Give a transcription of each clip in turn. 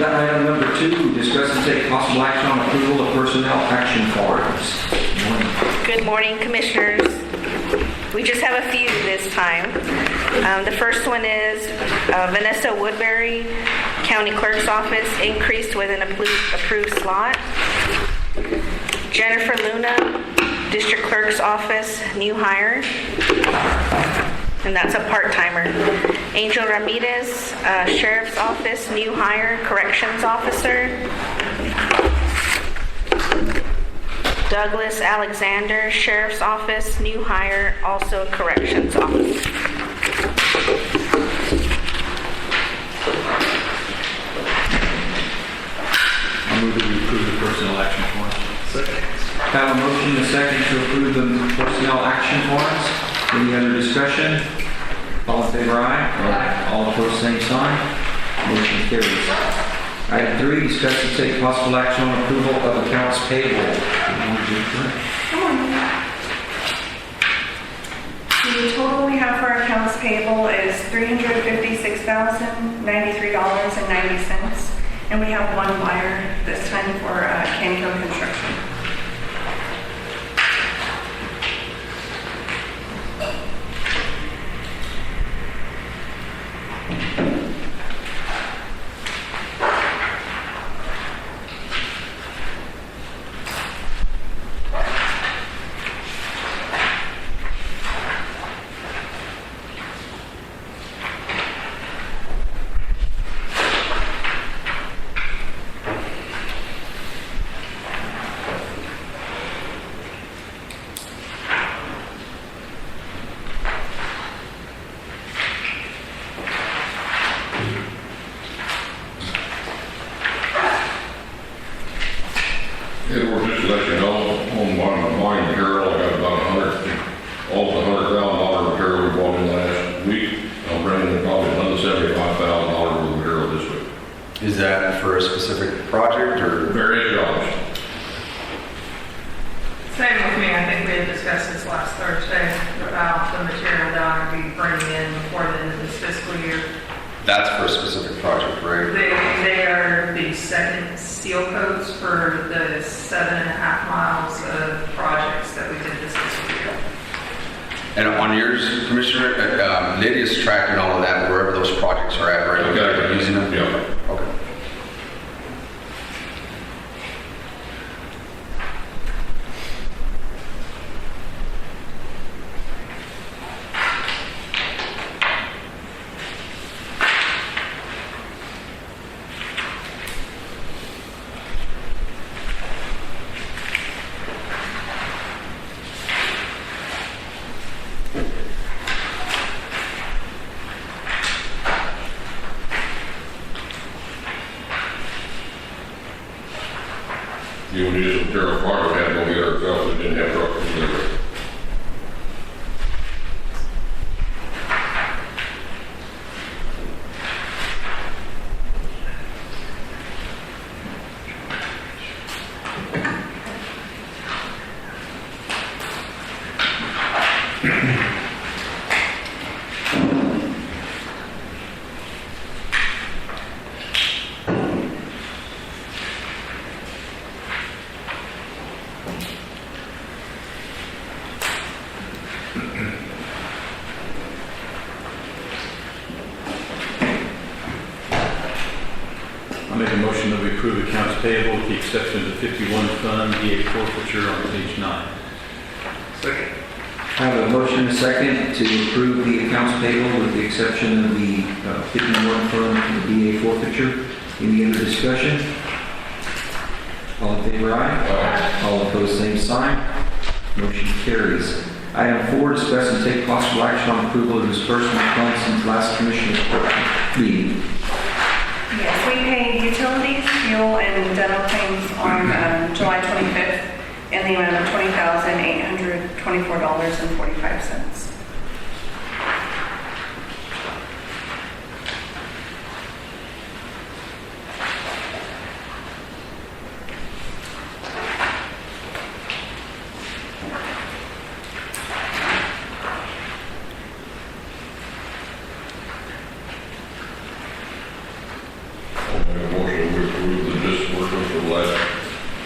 Agenda item number 2, discuss and take possible action on approval of personnel action forms. Good morning. Good morning, Commissioners. We just have a few this time. The first one is Vanessa Woodbury, County Clerk's Office, increased with an approved slot. Jennifer Luna, District Clerk's Office, new hire. And that's a part-timer. Angel Ramirez, Sheriff's Office, new hire, corrections officer. Douglas Alexander, Sheriff's Office, new hire, also corrections officer. I'll move that we approve the personnel action forms. Second. Have a motion and a second to approve the personnel action forms. Any other discussion? All in favor, aye. Aye. All opposed, same sign. Motion carries. Item 3, discuss and take possible action on approval of accounts payable. The total we have for accounts payable is $356,093.90, and we have one wire this time for Canco Construction. Is that for a specific project or? Various jobs. Same with me. I think we had discussed this last Thursday about the material that I'm going to be bringing in before the end of this fiscal year. That's for a specific project, right? They are the second seal coats for the 7.5 miles of projects that we did this fiscal year. And on yours, Commissioner, Lydia's tracking all of that wherever those projects are at, right? Okay. Using them? Yeah. Okay. You would use some material farmers had to go get ourselves, we didn't have trucks to deliver. I'll make a motion that we approve accounts payable with the exception of the 51 fund VA forfeiture on page 9. Second. I have a motion and a second to approve the accounts payable with the exception of the 51 fund and the VA forfeiture. Any other discussion? All in favor, aye. Aye. All opposed, same sign. Motion carries. Item 4, discuss and take possible action on approval of disbursement of funds since last Commissioner's meeting. Yes, we paid utilities, fuel, and dental claims on July 25th in the amount of $20,824.45. Motion we approve the disbursement for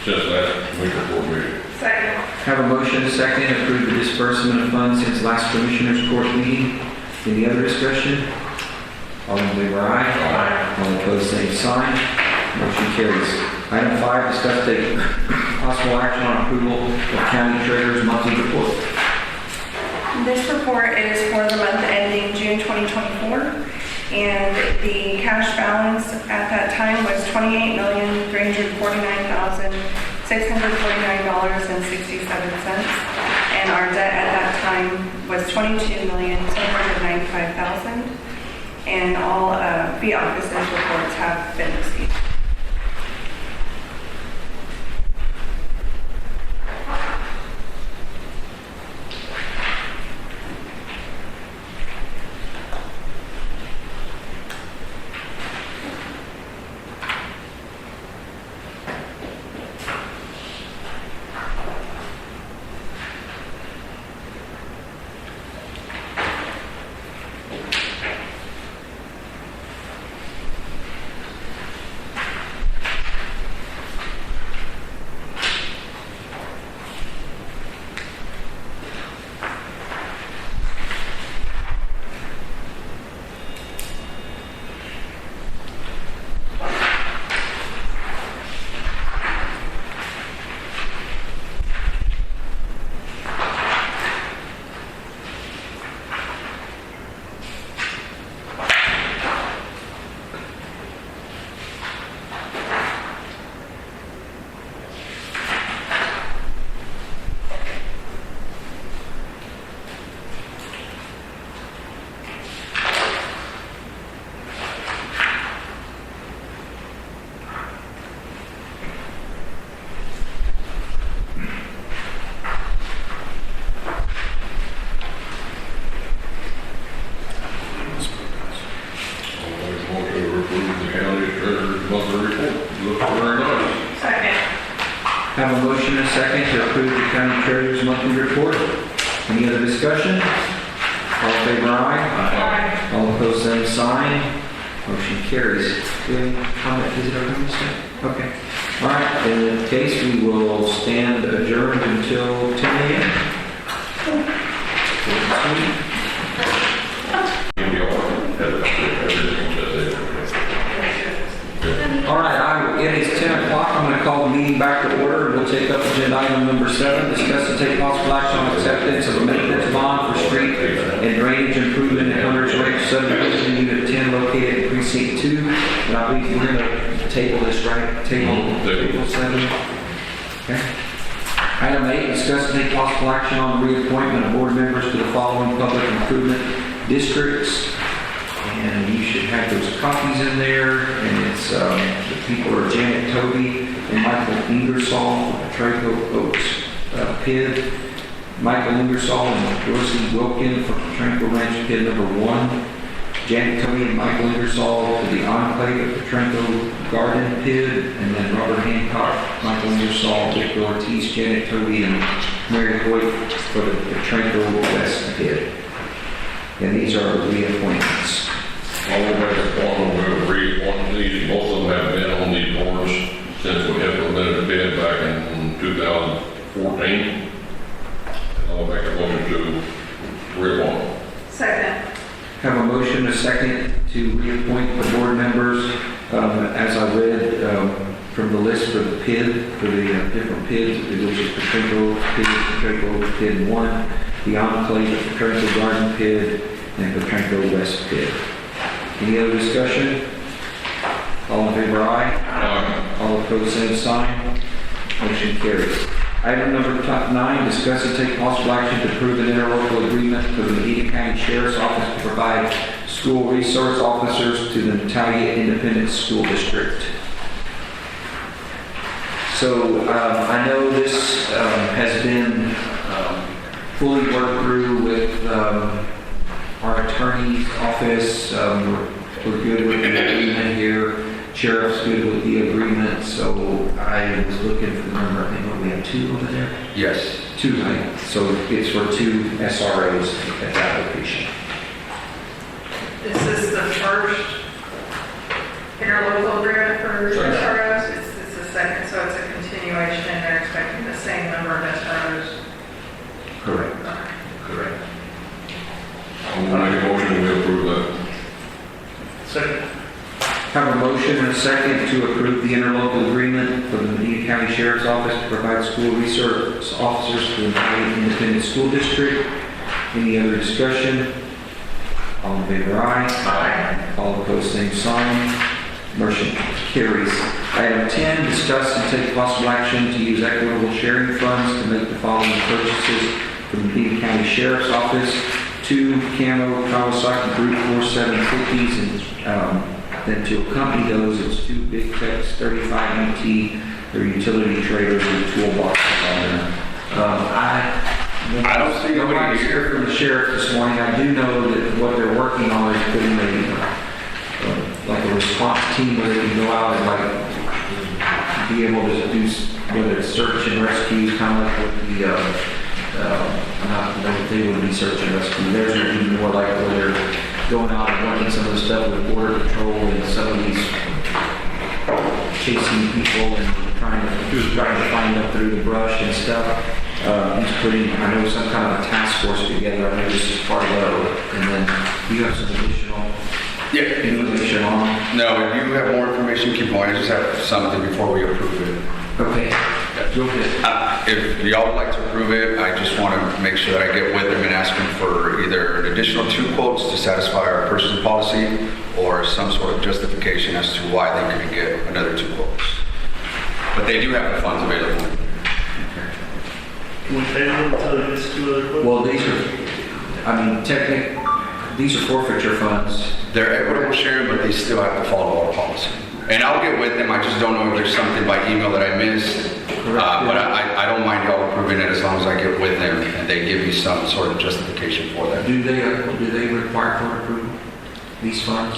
since last week before meeting. Second. Have a motion and second to approve the disbursement of funds since last Commissioners Court meeting. Any other discussion? All in favor, aye. Aye. All opposed, same sign. Motion carries. Item 5, discuss take possible action on approval of county treasurer's monthly report. This report is for the month ending June 2024, and the cash balance at that time was $28,349,649.67, and our debt at that time was $22,795,000, and all fee officers' reports have been received. Have a motion and a second to approve the county treasurer's monthly report. Any other discussion? All in favor, aye. Aye. All opposed, same sign. Motion carries. Do you have any comment, visit or comments? Okay. All right, in that case, we will stand adjourned until 10 a.m. All right, it is 10 o'clock. I'm going to call the meeting back to order. We'll take up agenda item number 7, discuss and take possible action on acceptance of a maintenance bond for street and drainage improvement in Hunter's Ranch subdivision, unit 10, located in precinct 2. And I believe we're going to table this, right? Table 7. Okay. Item 8, discuss and take possible action on the reappointment of board members to the following public improvement districts. And you should have those copies in there. And it's, the people are Janet Toby and Michael Ingersoll, Petranco Oaks PID. Michael Ingersoll and Dorsey Wilkin from Petranco Ranch PID number 1. Janet Toby and Michael Ingersoll to the Enclave of Petranco Garden PID. And then Robert Hancock, Michael Ingersoll, Victor Ortiz, Janet Toby, and Mary Hoyt for the Petranco West PID. And these are reappointments. All the way to Portland, we've reappointed these. Most of them have been on these boards since we implemented the bid back in 2014. And I'll make a motion to reappoint. Second. Have a motion, a second, to reappoint the board members. As I read from the list for the PID, for the different PIDs, which is Petranco PID 1, the Enclave of Petranco Garden PID, and Petranco West PID. Any other discussion? All in favor, aye. All opposed, same sign. Motion carries. Item number 9, discuss and take possible action to approve an interlocal agreement for the Medina County Sheriff's Office to provide school resource officers to the Natalia Independent School District. So I know this has been fully worked through with our attorney's office. We're good with the agreement here. Sheriff's good with the agreement. So I was looking for the number. I think we have 2 over there. Yes. 2, right? So it's for 2 SROs at that location. This is the first interlocal agreement for SRO. our best drivers. Correct. Correct. I'm gonna make a motion to approve that. Second. Have a motion and a second to approve the interlocal agreement for the Medina County Sheriff's Office to provide school resource officers for the Valley Independent School District. Any other discussion? All in favor, aye. Aye. All opposed, same sign. Motion carries. Item 10, discuss and take possible action to use equitable sharing funds to make the following purchases for the Medina County Sheriff's Office: 2 Camo Kawasaki Brute Force 750s, and then to accompany those, it's 2 Big Tex 35 MT. They're utility trailers with toolboxes on them. I don't see nobody Nobody's here. here from the sheriff this morning. I do know that what they're working on is putting like a response team where they can go out and like be able to do, whether it's search and rescue, kind of like what they would be search and rescue. Theirs would be more like where they're going out and working some of the stuff with border patrol and some of these chasing people and trying to find them through the brush and stuff. He's putting, I know, some kind of a task force together. I know this is part of it. And then you have some additional information on. No, if you have more information, keep going. I just have something before we approve it. Okay. Go ahead. If y'all would like to approve it, I just want to make sure that I get with them and ask them for either an additional 2 quotes to satisfy our purchasing policy or some sort of justification as to why they couldn't get another 2 quotes. But they do have the funds available. Can we pay them until it gets 2 other quotes? Well, these are forfeiture funds. They're equitable sharing, but they still have to follow our policy. And I'll get with them. I just don't know if there's something by email that I missed. But I don't mind y'all approving it as long as I get with them and they give me some sort of justification for that. Do they require court approval, these funds?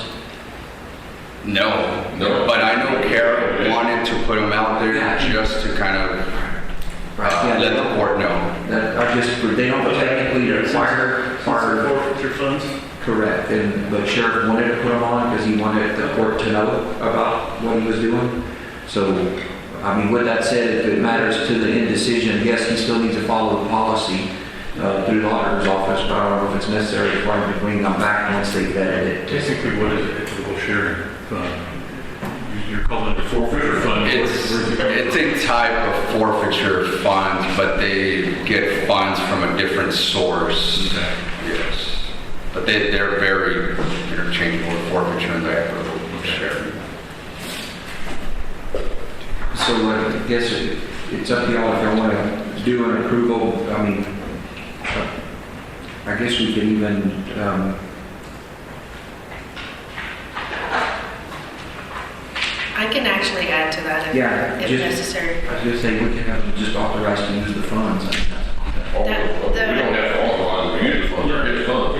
No. No. But I know Kara wanted to put them out there just to kind of let the court know. They don't technically require Forfeiture funds? correct, but Sheriff wanted to put them on because he wanted the court to know about what he was doing. So, I mean, with that said, if it matters to the end decision, yes, he still needs to follow the policy through the auditor's office, but I don't know if it's necessary for him to bring them back once they've vetted it. Basically, what is it, equitable sharing fund? You're calling it a forfeiture fund? It's a type of forfeiture fund, but they get funds from a different source. Okay. Yes. But they're very interchangeable with forfeiture and the equitable sharing. So I guess it's up to y'all if y'all want to do an approval. I mean, I guess we could even, I can actually add to that if just, necessary. I was going to say, we can have them just authorized to use the funds. I mean, We don't have to authorize, we use the funds, they're his funds.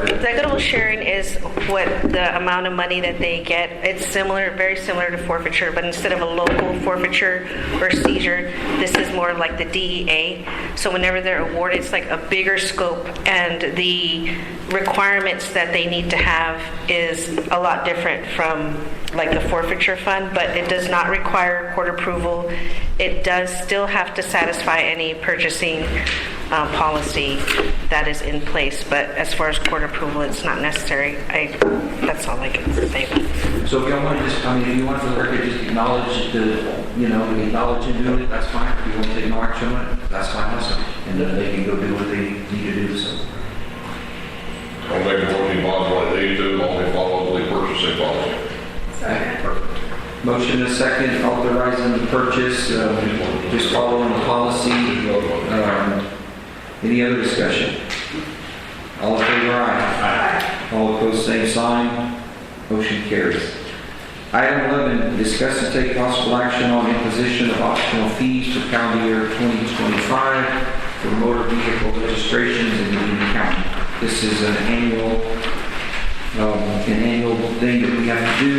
The equitable sharing is what the amount of money that they get. It's similar, very similar to forfeiture, but instead of a local forfeiture or seizure, this is more like the DEA. So whenever they're awarded, it's like a bigger scope, and the requirements that they need to have is a lot different from like the forfeiture fund, but it does not require court approval. It does still have to satisfy any purchasing policy that is in place, but as far as court approval, it's not necessary. That's all I can say. So if y'all want to just, I mean, if you want for the record, just acknowledge acknowledge and do it, that's fine. If you want to take no action on it, that's fine also. And then they can go do what they need to do, so. I'll make a motion, bonds what they do, only follow the purchasing policy. Perfect. Motion is second, authorizing the purchase, just following the policy. Any other discussion? All in favor, aye. All opposed, same sign. Motion carries. Item 11, discuss and take possible action on imposition of optional fees for calendar year 2025 for motor vehicle registrations in Medina County. This is an annual thing that we have to do.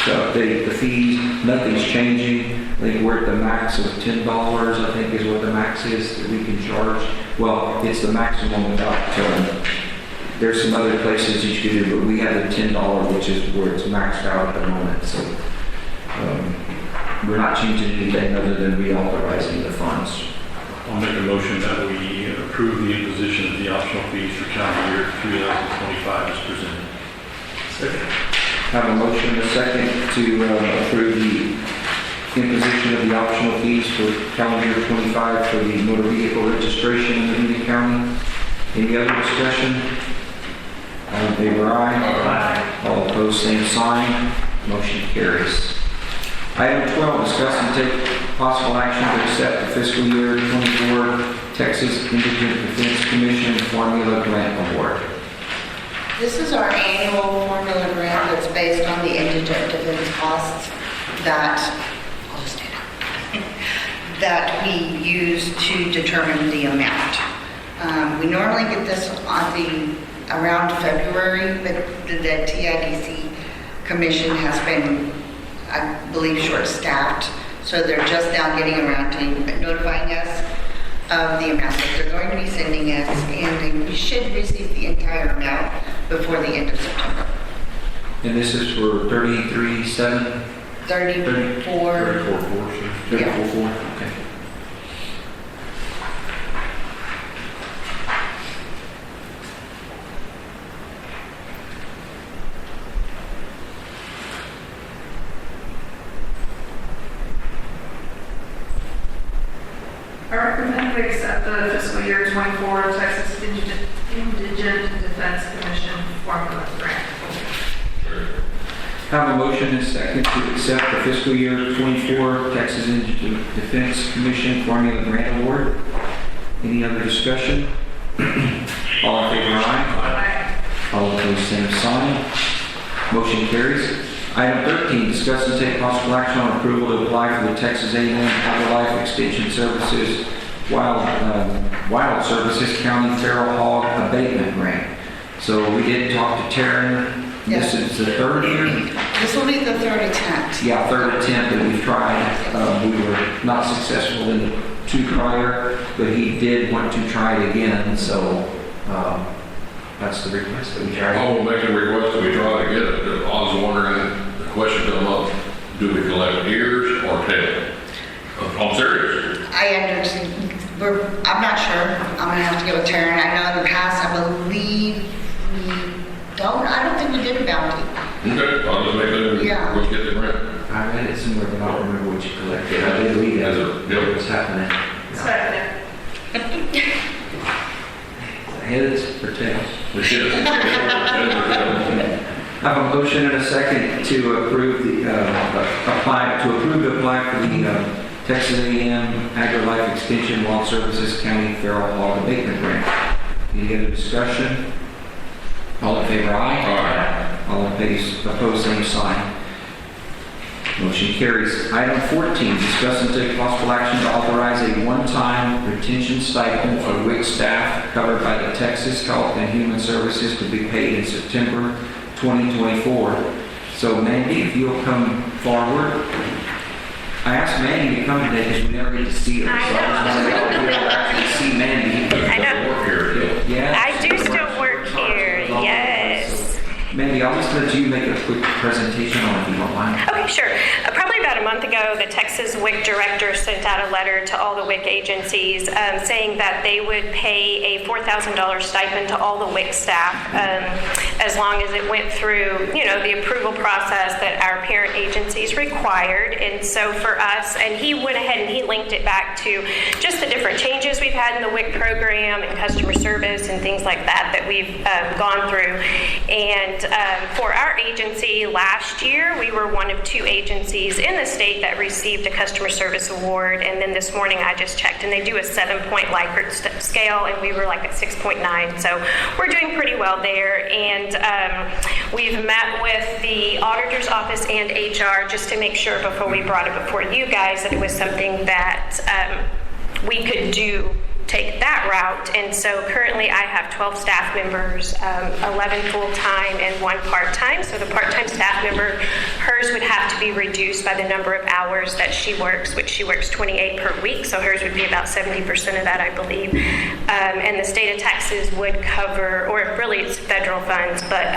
To update the fees, nothing's changing. I think we're at the max of $10, I think is what the max is that we can charge. Well, it's the maximum without, there's some other places you could do, but we have the $10, which is where it's maxed out at the moment. So we're not changing anything other than reauthorizing the funds. I'll make a motion that we approve the imposition of the optional fees for calendar year 2025 as presented. Second. Have a motion and a second to approve the imposition of the optional fees for calendar year 25 for the motor vehicle registration in Medina County. Any other discussion? All in favor, aye. Aye. All opposed, same sign. Motion carries. Item 12, discuss and take possible action to accept the fiscal year 24 Texas Indigent Defense Commission Formula Grant Award. This is our annual formula grant that's based on the indigent defense costs that, I'll just stand up, that we use to determine the amount. We normally get this around February, but the TIDC Commission has been, I believe, short-staffed, so they're just now getting around to notifying us of the amount that they're going to be sending us, and we should receive the entire amount before the end of September. And this is for 33.7? 34. 34.4, sir. 34.4, okay. I recommend we accept the fiscal year 24 Texas Indigent Defense Commission Formula Grant. Have a motion and a second to accept the fiscal year 24 Texas Indigent Defense Commission Formula Grant Award. Any other discussion? All in favor, aye. All opposed, same sign. Motion carries. Item 13, discuss and take possible action on approval to apply for the Texas A&M Agri-Life Extension Services Wild Services County Feral Hog Abatement Grant. So we did talk to Taryn. Yes. This is the third year? This will be the third attempt. Yeah, third attempt that we've tried. We were not successful in the two prior, but he did want to try it again, so that's the request that we tried. I will make a request that we try to get it. I was wondering, the question come up, do we collect ears or tail? I'm serious. I understand. I'm not sure. I'm gonna have to go with Taryn. I know in the past, I believe I don't think we did a bounty. Okay, I'll just make that, Yeah. we'll get the grant. I read it somewhere, but I don't remember what you collected. I did read As it. a- yep. What's happening? Second. Heads or tails? The kids. I have a motion and a second to approve apply for the Texas A&M Agri-Life Extension Wild Services County Feral Hog Abatement Grant. Any other discussion? All in favor, aye. Aye. All opposed, same sign. Motion carries. Item 14, discuss and take possible action to authorize a one-time retention stipend for WIC staff covered by the Texas Health and Human Services to be paid in September 2024. So Mandy, if you'll come forward. I asked Mandy to come today because we never get to see her. I So I just wanted to be able to actually see Mandy. I know. Work here. Yeah. I do still work here, yes. Mandy, I'll just let you make a quick presentation on it if you don't mind. Okay, sure. Probably about a month ago, the Texas WIC director sent out a letter to all the WIC agencies saying that they would pay a $4,000 stipend to all the WIC staff as long as it went through, the approval process that our parent agencies required. And so for us, and he went ahead and he linked it back to just the different changes we've had in the WIC program and customer service and things like that we've gone through. And for our agency last year, we were one of two agencies in the state that received a customer service award. And then this morning I just checked and they do a 7-point Likert scale and we were like at 6.9. So we're doing pretty well there. And we've met with the auditor's office and HR just to make sure before we brought it before you guys that it was something that we could take that route. And so currently I have 12 staff members, 11 full-time and 1 part-time. So the part-time staff member, hers would have to be reduced by the number of hours that she works, which she works 28 per week, so hers would be about 70% of that, I believe. And the state of Texas would cover, or really it's federal funds, but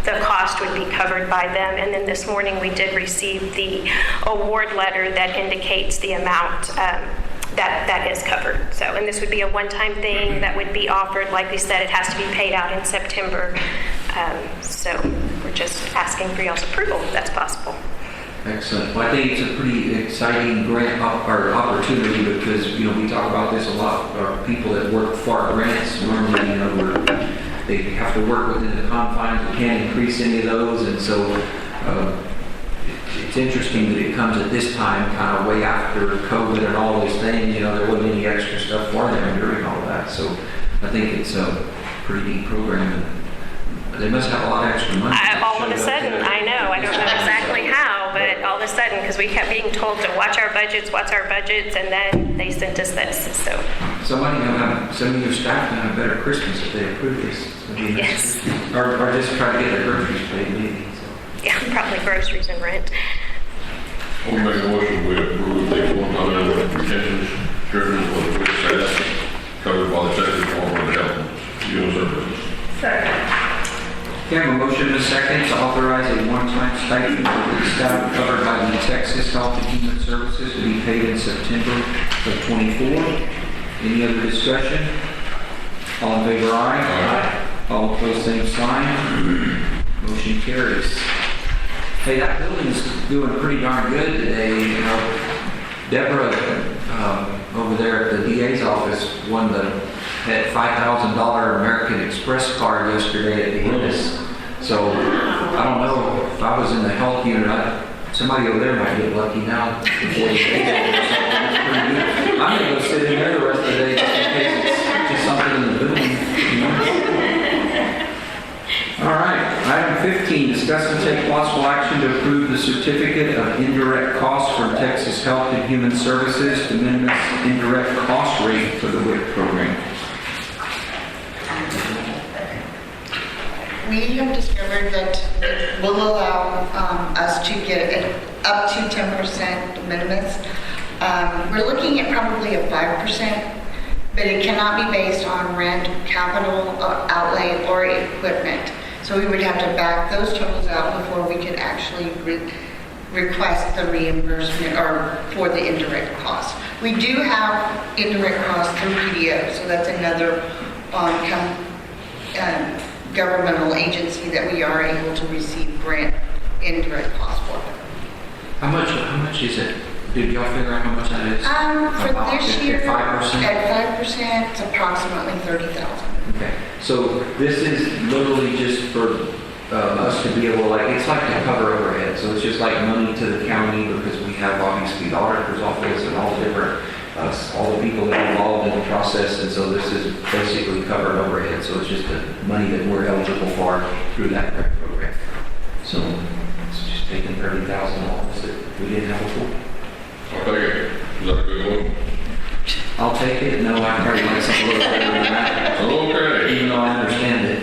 the cost would be covered by them. And then this morning we did receive the award letter that indicates the amount that is covered. So, and this would be a one-time thing that would be offered. Like we said, it has to be paid out in September. So we're just asking for y'all's approval if that's possible. Excellent. Well, I think it's a pretty exciting grant or opportunity because, you know, we talk about this a lot. People that work FAR grants, normally, you know, they have to work within the confines. We can't increase any of those. And so it's interesting that it comes at this time, kind of way after COVID and all those things. You know, there wasn't any extra stuff for them during all of that. So I think it's a pretty neat program. They must have a lot of extra money. All of a sudden, I know. I don't know exactly how, but all of a sudden, because we kept being told to watch our budgets, and then they sent us this. So somebody will have, some of your staff can have a better Christmas if they approve this. Yes. Or just try to get their groceries paid, maybe. So. yeah, probably groceries and rent. I'll make a motion we approve the one-time retention charges for the quick staff covered by the Texas Department of Health and Human Services. Second. Okay, I have a motion and a second to authorize a one-time stipend for the staff covered by the Texas Health and Human Services to be paid in September of 24. Any other discussion? All in favor, aye. Aye. All opposed, same sign. Motion carries. Hey, that building's doing pretty darn good today. You know, Deborah over there at the DA's office won the $5,000 American Express card yesterday at the Hennis. So I don't know if I was in the health unit, somebody over there might get lucky now. Before the day. I'm gonna go sit in there the rest of the day just in case it's just something in the building. You know? All right, item 15, discuss and take possible action to approve the certificate of indirect costs from Texas Health and Human Services de minimis indirect cost rate for the WIC program. We have discovered that it will allow us to get up to 10% de minimis. We're looking at probably a 5%, but it cannot be based on rent, capital outlay, or equipment. So we would have to back those totals out before we could actually request the reimbursement or for the indirect cost. We do have indirect costs through PDO, so that's another governmental agency that we are able to receive grant indirect costs for. How much is it? Did y'all figure out how much that is? For this year, 5%? at 5%, it's approximately $30,000. Okay, so this is literally just for us to be able, like, it's like to cover overhead. So it's just like money to the county because we have obviously the auditor's office and all the different, all the people that are involved in the process. And so this is basically covered overhead. So it's just the money that we're eligible for through that grant program. So it's just taking $30,000 that we didn't have before. I'll take it. Is that a good one? I'll take it. No, I probably like something a little better than that. Okay. Even though I understand it.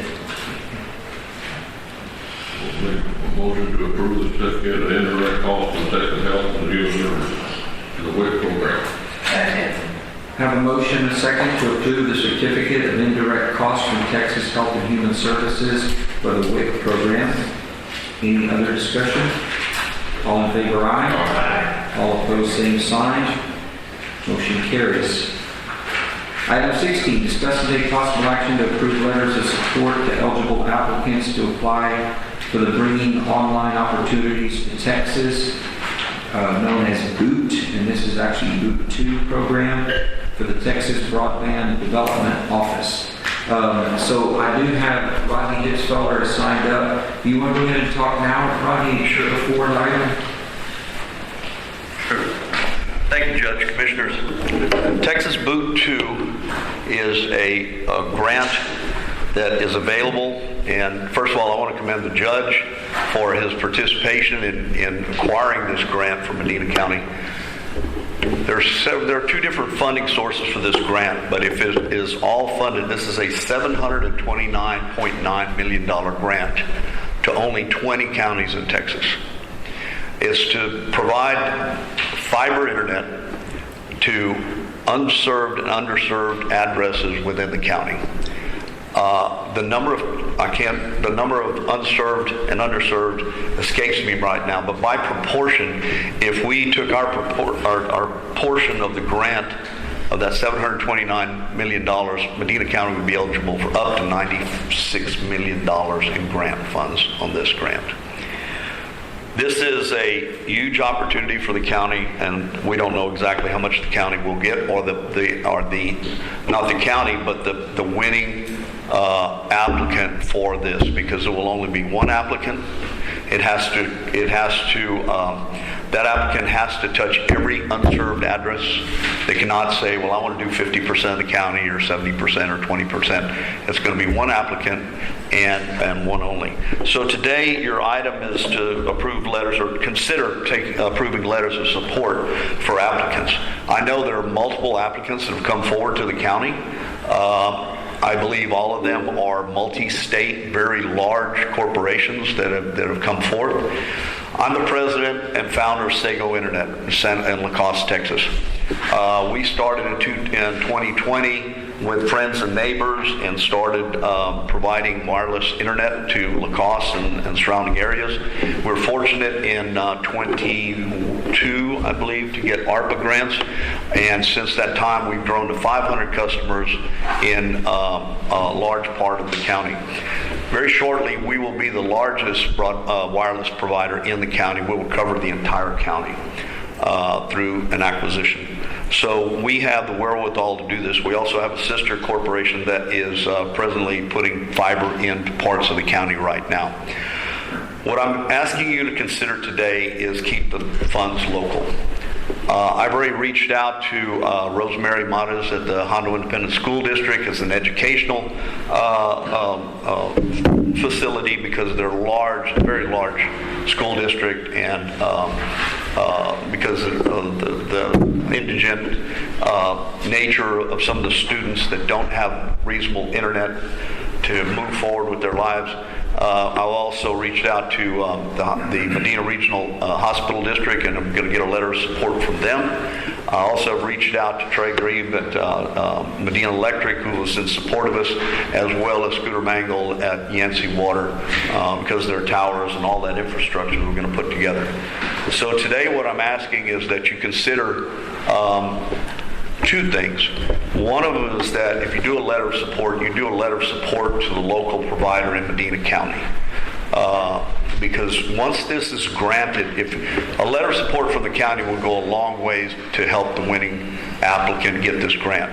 We'll make a motion to approve the certificate of indirect costs from Texas Health and Human Services to the WIC program. Second. Have a motion and a second to approve the certificate of indirect costs from Texas Health and Human Services for the WIC program. Any other discussion? All in favor, aye. Aye. All opposed, same sign. Motion carries. Item 16, discuss and take possible action to approve letters of support to eligible applicants to apply for the Bringing Online Opportunities to Texas, known as BOOT, and this is actually BOOT 2 program for the Texas Broadband Development Office. So I do have Rodney Hitzfelder signed up. Do you want to go ahead and talk now, Rodney, before the item? Sure. Thank you, Judge, Commissioners. Texas Boot 2 is a grant that is available. And first of all, I want to commend the judge for his participation in acquiring this grant from Medina County. There are two different funding sources for this grant, but if it is all funded, this is a $729.9 million grant to only 20 counties in Texas. is to provide fiber internet to unserved and underserved addresses within the county. The number of unserved and underserved escapes me right now, but by proportion, if we took our portion of the grant of that $729 million, Medina County would be eligible for up to $96 million in grant funds on this grant. This is a huge opportunity for the county, and we don't know exactly how much the county will get, or not the county, but the winning applicant for this, because there will only be one applicant. That applicant has to touch every unserved address. They cannot say, well, I want to do 50% of the county or 70% or 20%. It's going to be one applicant and one only. So today your item is to approve letters or consider approving letters of support for applicants. I know there are multiple applicants that have come forward to the county. I believe all of them are multi-state, very large corporations that have come forth. I'm the president and founder of Sago Internet in La Coste, Texas. We started in 2020 with friends and neighbors and started providing wireless internet to La Coste and surrounding areas. We're fortunate in 22, I believe, to get ARPA grants, and since that time we've grown to 500 customers in a large part of the county. Very shortly, we will be the largest wireless provider in the county. We will cover the entire county through an acquisition. So we have the wherewithal to do this. We also have a sister corporation that is presently putting fiber into parts of the county right now. What I'm asking you to consider today is keep the funds local. I've already reached out to Rosemary Matas at the Hondo Independent School District as an educational facility, because they're large, very large school district, and because of the indigent nature of some of the students that don't have reasonable internet to move forward with their lives. I've also reached out to the Medina Regional Hospital District, and I'm going to get a letter of support from them. I also have reached out to Trey Grieve at Medina Electric, who was in support of us, as well as Scooter Mangle at Yancey Water, because of their towers and all that infrastructure we're going to put together. So today what I'm asking is that you consider two things. One of them is that if you do a letter of support, you do a letter of support to the local provider in Medina County. Because once this is granted, if a letter of support from the county will go a long ways to help the winning applicant get this grant.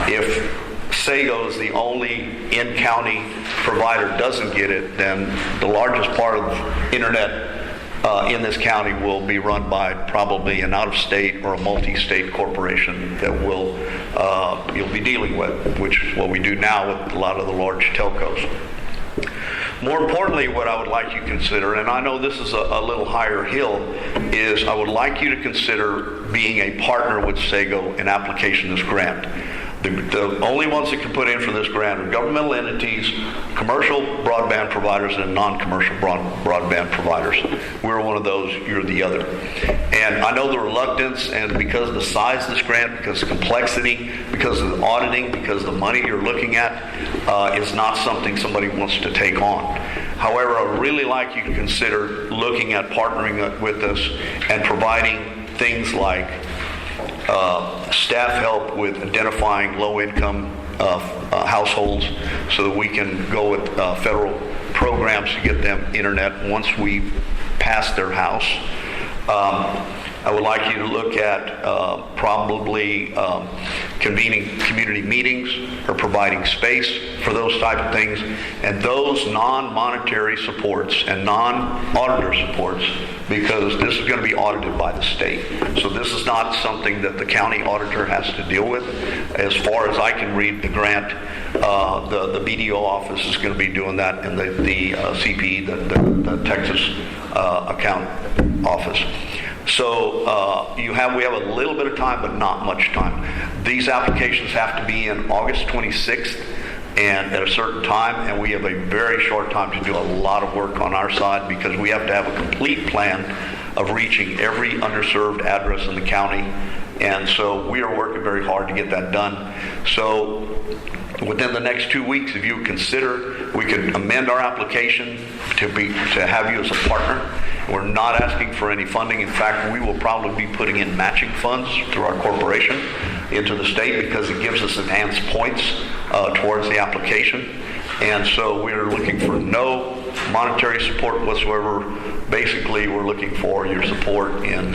If Sago is the only in-county provider doesn't get it, then the largest part of internet in this county will be run by probably an out-of-state or a multi-state corporation that you'll be dealing with, which is what we do now with a lot of the large telcos. More importantly, what I would like you to consider, and I know this is a little higher hill, is I would like you to consider being a partner with Sago in application of this grant. The only ones that can put in for this grant are governmental entities, commercial broadband providers, and non-commercial broadband providers. We're one of those, you're the other. And I know the reluctance, and because of the size of this grant, because of the complexity, because of the auditing, because of the money you're looking at, is not something somebody wants to take on. However, I would really like you to consider looking at partnering with us and providing things like staff help with identifying low-income households, so that we can go with federal programs to get them internet once we pass their house. I would like you to look at probably convening community meetings or providing space for those type of things, and those non-monetary supports and non-auditor supports, because this is going to be audited by the state. So this is not something that the county auditor has to deal with. As far as I can read the grant, the BDO office is going to be doing that, and the CPE, the Texas account office. So we have a little bit of time, but not much time. These applications have to be in August 26th and at a certain time, and we have a very short time to do a lot of work on our side, because we have to have a complete plan of reaching every underserved address in the county. And so we are working very hard to get that done. So within the next 2 weeks, if you would consider, we could amend our application to have you as a partner. We're not asking for any funding. In fact, we will probably be putting in matching funds through our corporation into the state because it gives us enhanced points towards the application. And so we're looking for no monetary support whatsoever. Basically, we're looking for your support in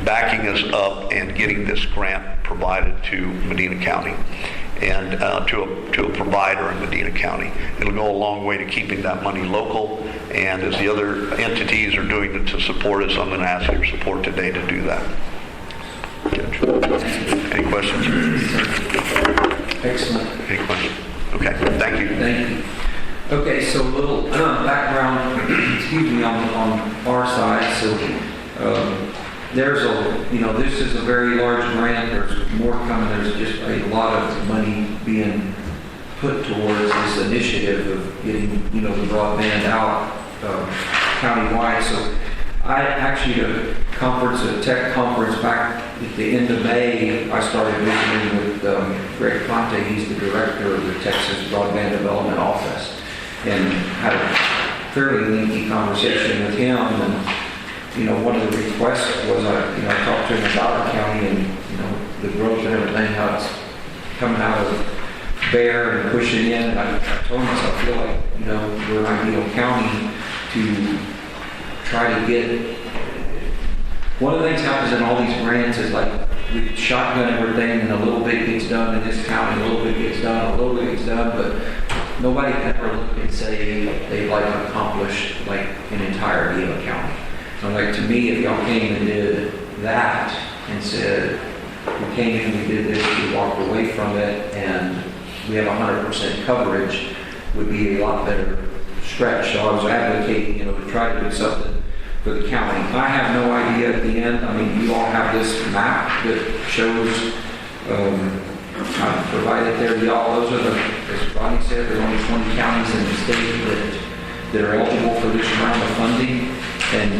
backing us up and getting this grant provided to Medina County and to a provider in Medina County. It'll go a long way to keeping that money local, and as the other entities are doing it to support us, I'm going to ask your support today to do that. Any questions? Excellent. Any questions? Okay, thank you. Thank you. Okay, so a little background, excuse me, on our side. So there's this is a very large grant. There's more coming. There's just a lot of money being put towards this initiative of getting, the broadband out countywide. So I actually a tech conference back at the end of May, I started visiting with Greg Conte. He's the director of the Texas Broadband Development Office, and had a fairly lengthy conversation with him. And one of the requests was I talked to him about our county and the growth and everything, how it's coming out of Bear and pushing in. And I told him, I feel like we're an ideal county to try to get. One of the things happens in all these grants is like we shotgun everything and a little bit gets done in this county, a little bit gets done, a little bit gets done, but nobody can ever look and say they've accomplished an entirety of a county. So to me, if y'all came and did that and said, we came in, we did this, we walked away from it, and we have 100% coverage, would be a lot better stretch. So I was advocating, to try to do something for the county. I have no idea at the end. You all have this map that shows, I provided there to y'all. Those are as Bonnie said, there are only 20 counties in the state that are eligible for this round of funding. And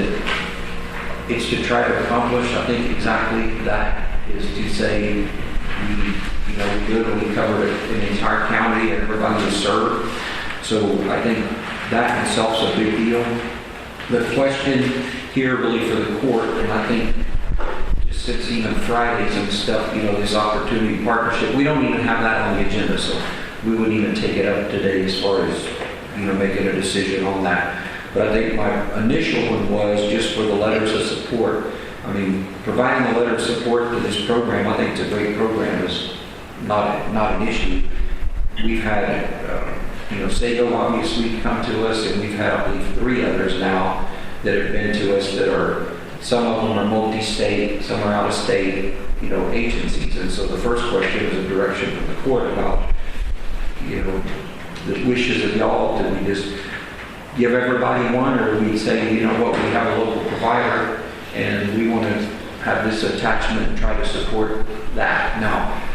it's to try to accomplish, I think, exactly that, is to say, we literally cover an entire county and everybody is served. So I think that in itself is a big deal. The question here really for the court, and I think just since even Fridays and stuff, this opportunity partnership, we don't even have that on the agenda, so we wouldn't even take it up today as far as, making a decision on that. But I think my initial one was just for the letters of support. Providing the letter of support to this program, I think it's a great program, is not an issue. We've had, Sago obviously come to us, and we've had, I believe, 3 others now that have been to us that are, some of them are multi-state, some are out-of-state, agencies. And so the first question is a direction from the court about, the wishes of y'all. Do we just give everybody one, or do we say, we have a local provider and we want to have this attachment and try to support that? Now,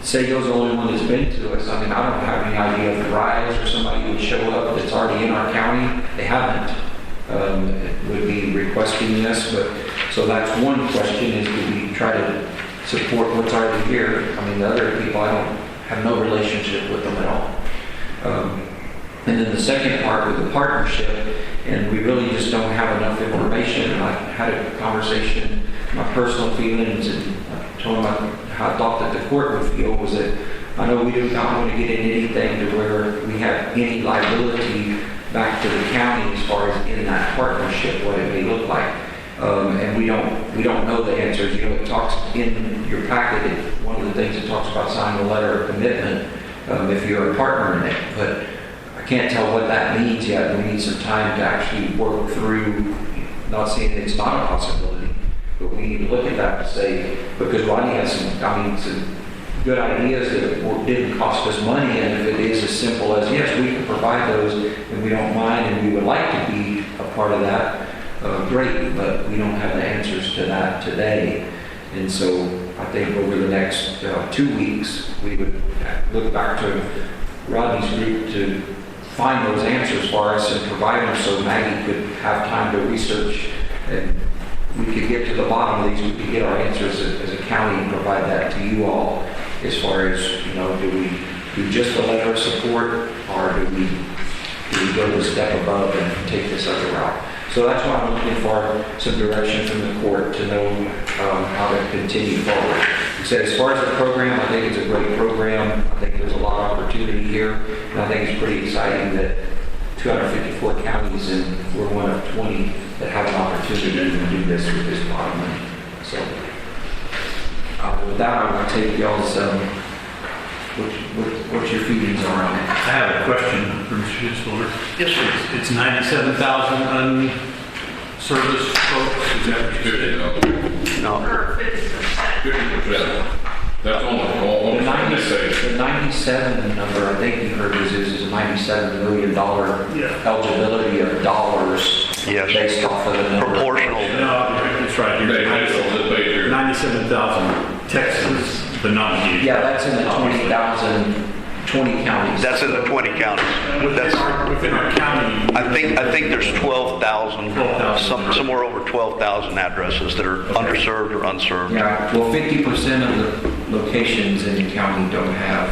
Sago's the only one that's been to us. I don't have any idea if Rise or somebody would show up that's already in our county. They haven't. Would be requesting this, but so that's one question, is do we try to support what's already here? The other people, I don't have no relationship with them at all. And then the second part with the partnership, and we really just don't have enough information. And I had a conversation, my personal feelings, and I told them how I thought that the court would feel was that I know we do not want to get into anything to where we have any liability back to the county as far as in that partnership, what it may look like. And we don't know the answers. It talks in your packet, one of the things it talks about signing a letter of commitment if you're a partner in it. But I can't tell what that means yet. We need some time to actually work through, not saying it's not a possibility, but we need to look at that to say, because Rodney has some good ideas that didn't cost us money, and if it is as simple as, yes, we can provide those and we don't mind and we would like to be a part of that, great, but we don't have the answers to that today. And so I think over the next 2 weeks, we would look back to Rodney's group to find those answers for us and provide them so Maggie could have time to research and we could get to the bottom of these, we could get our answers as a county and provide that to you all as far as, you know, do we do just a letter of support, or do we go a step above and take this other route? So that's why I'm looking for some direction from the court to know how to continue forward. So as far as the program, I think it's a great program. I think there's a lot of opportunity here, and I think it's pretty exciting that 254 counties, and we're one of 20 that have an opportunity to do this with this pot of money. So with that, I'm going to take y'all's, what's your feelings around it? I have a question for Mr. Hitzfelder. Yes, sir. It's 97,000 unserviced folks, is that what you said? No. Or 50%. 50%. That's on the The 97 number, I think you heard is a $97 million eligibility of dollars Yes. based off of the number. Proportional. No, it's right here. They had it on this page here. 97,000 Texas, but not here. Yeah, that's in the 20 counties. That's in the 20 counties. That's, Within our county. I think there's 12,000, somewhere over 12,000 addresses that are underserved or unserved. Yeah, well, 50% of the locations in the county don't have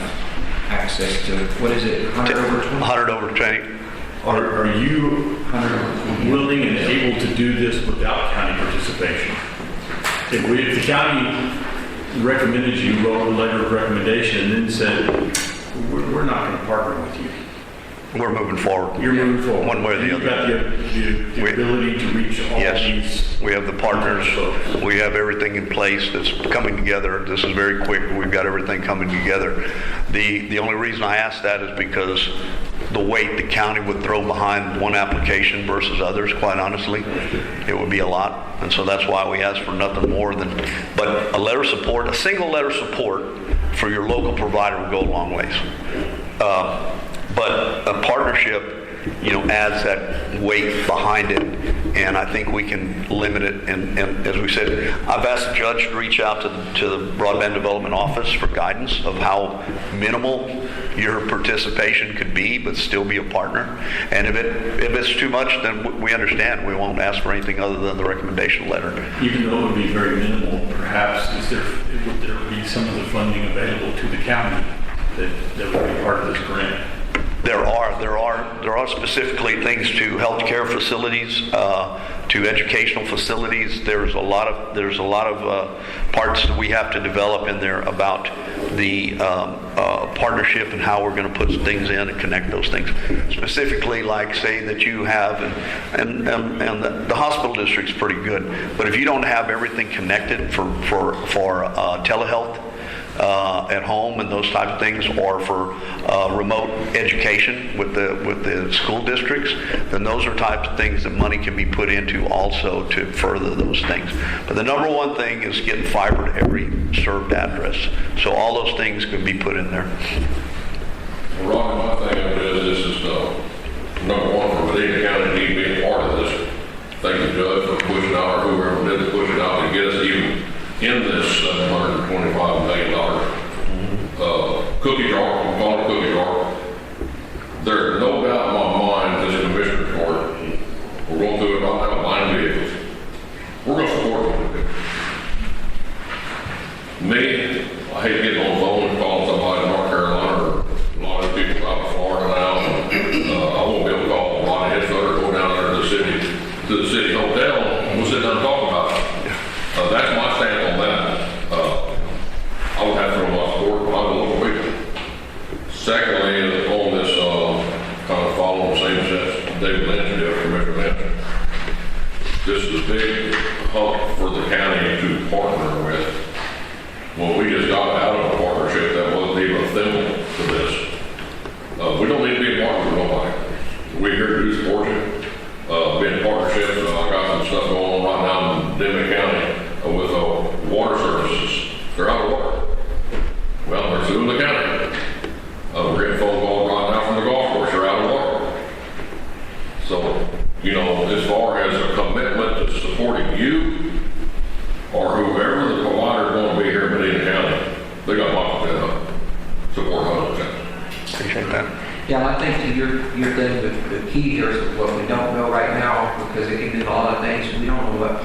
access to, what is it, 100 over 20? 100 over 20. Are you 100 over 20. willing and able to do this without county participation? If the county recommended you, wrote a letter of recommendation, and then said, we're not going to partner with you. We're moving forward. You're moving forward. One way or the You've other. got the ability to reach all Yes, these. we have the partners. folks. We have everything in place that's coming together. This is very quick. We've got everything coming together. The only reason I ask that is because the weight the county would throw behind one application versus others, quite honestly, it would be a lot. And so that's why we ask for nothing more than, but a letter of support, a single letter of support for your local provider will go a long ways. But a partnership, adds that weight behind it, and I think we can limit it. And as we said, I've asked the judge to reach out to the Broadband Development Office for guidance of how minimal your participation could be, but still be a partner. And if it's too much, then we understand. We won't ask for anything other than the recommendation letter. Even though it would be very minimal, perhaps, would there be some of the funding available to the county that would be part of this grant? There are specifically things to healthcare facilities, to educational facilities. There's a lot of parts that we have to develop in there about the partnership and how we're going to put things in and connect those things. Specifically, like say that you have, and the hospital district's pretty good, but if you don't have everything connected for telehealth at home and those type of things, or for remote education with the school districts, then those are types of things that money can be put into also to further those things. But the number one thing is getting fiber to every served address. So all those things can be put in there. Well, Ron, my thing of it is, this is number one for Medina County to be a part of this. Thank the judge for pushing out, or whoever did push it out to get us even in this $725 million cookie jar, I'm calling it cookie jar. There's no doubt in my mind this commissioner's court, we're going through it right now, buying vehicles. We're going to support them. Me, I hate getting on the phone and calling somebody in North Carolina, or a lot of people out of Florida now. I won't be able to call Ronnie Hitzfelder, go down there to the city hotel, and we'll sit down and talk about it. That's my stand on that. I would have to throw my support, but I will look away. Secondly, on this, kind of following the same sense David Lynch did, Commissioner Lynch. This is a big hump for the county to partner with. When we just got out of a partnership, that wasn't even a thing for this. We don't need to be a partner with nobody. We're here to do support you. Being partnerships, I got some stuff going on right now in Medina County with water services. They're out of water. Well, they're suing the county. We're getting phone calls right now from the golf course. They're out of water. So, as far as a commitment to supporting you or whoever the provider is going to be here in Medina County, they got my support 100%. Appreciate that. Yeah, and I think to your thing, the key here is what we don't know right now, because it can do a lot of things. We don't know what